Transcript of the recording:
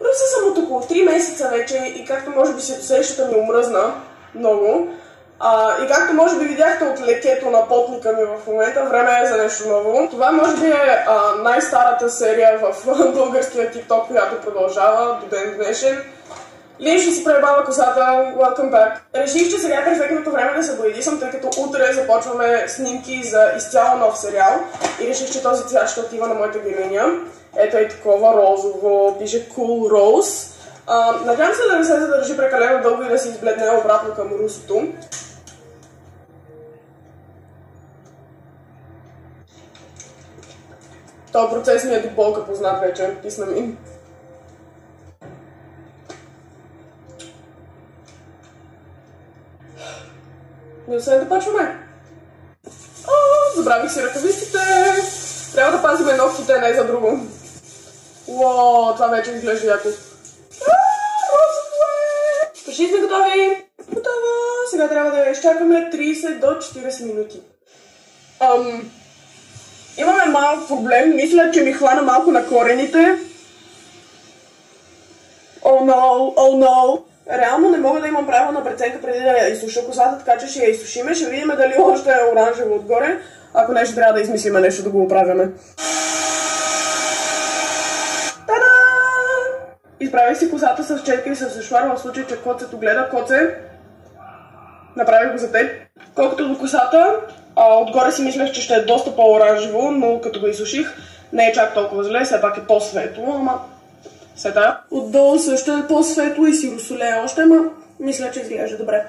Руса съм от около 3 месеца вече и както може би се досещате ми омръзна много. И както може би видяхте от лекето на потника ми в момента, време е за нещо ново. Това може би е най-старата серия в българския TikTok, която продължава до ден днешен. Лин ще си пребава косата, welcome back. Реших, че сега е перфектното време да се боядисам, тъй като утре започваме снимки за изцяло нов сериал и реших, че този цвят ще отива на моята героиня. Ето е такова розово, пише Cool Rose. Надявам се да не се задържи прекалено дълго и да се избледне обратно към русото. Този процес ми е до болка познат вече, писна ми. И освен да почваме. Забравих си ръкавиците. Трябва да пазиме ногтите, не за друго. Уоо, това вече изглежда яко. Почти сме готови. Готово. Сега трябва да изчакаме 30 до 40 минути. Имаме малък проблем. Мисля, че ми хвана малко на корените. Oh no. Реално не мога да имам правилна преценка преди да я изсуша косата, така че ще я изсушиме. Ще видим дали още е оранжево отгоре. Ако не, ще трябва да измислиме нещо да го оправяме. Та-да! Изправих си косата с четка и с сешуар, в случай, че коцето гледа. Коце, направих го за теб. Колкото до косата, отгоре си мислех, че ще е доста по-оранжево, но като го изсуших, не е чак толкова зле, все пак е по-светло, ама сета. Отдолу също е по-светло и си русолея още, ама мисля, че изглежда добре.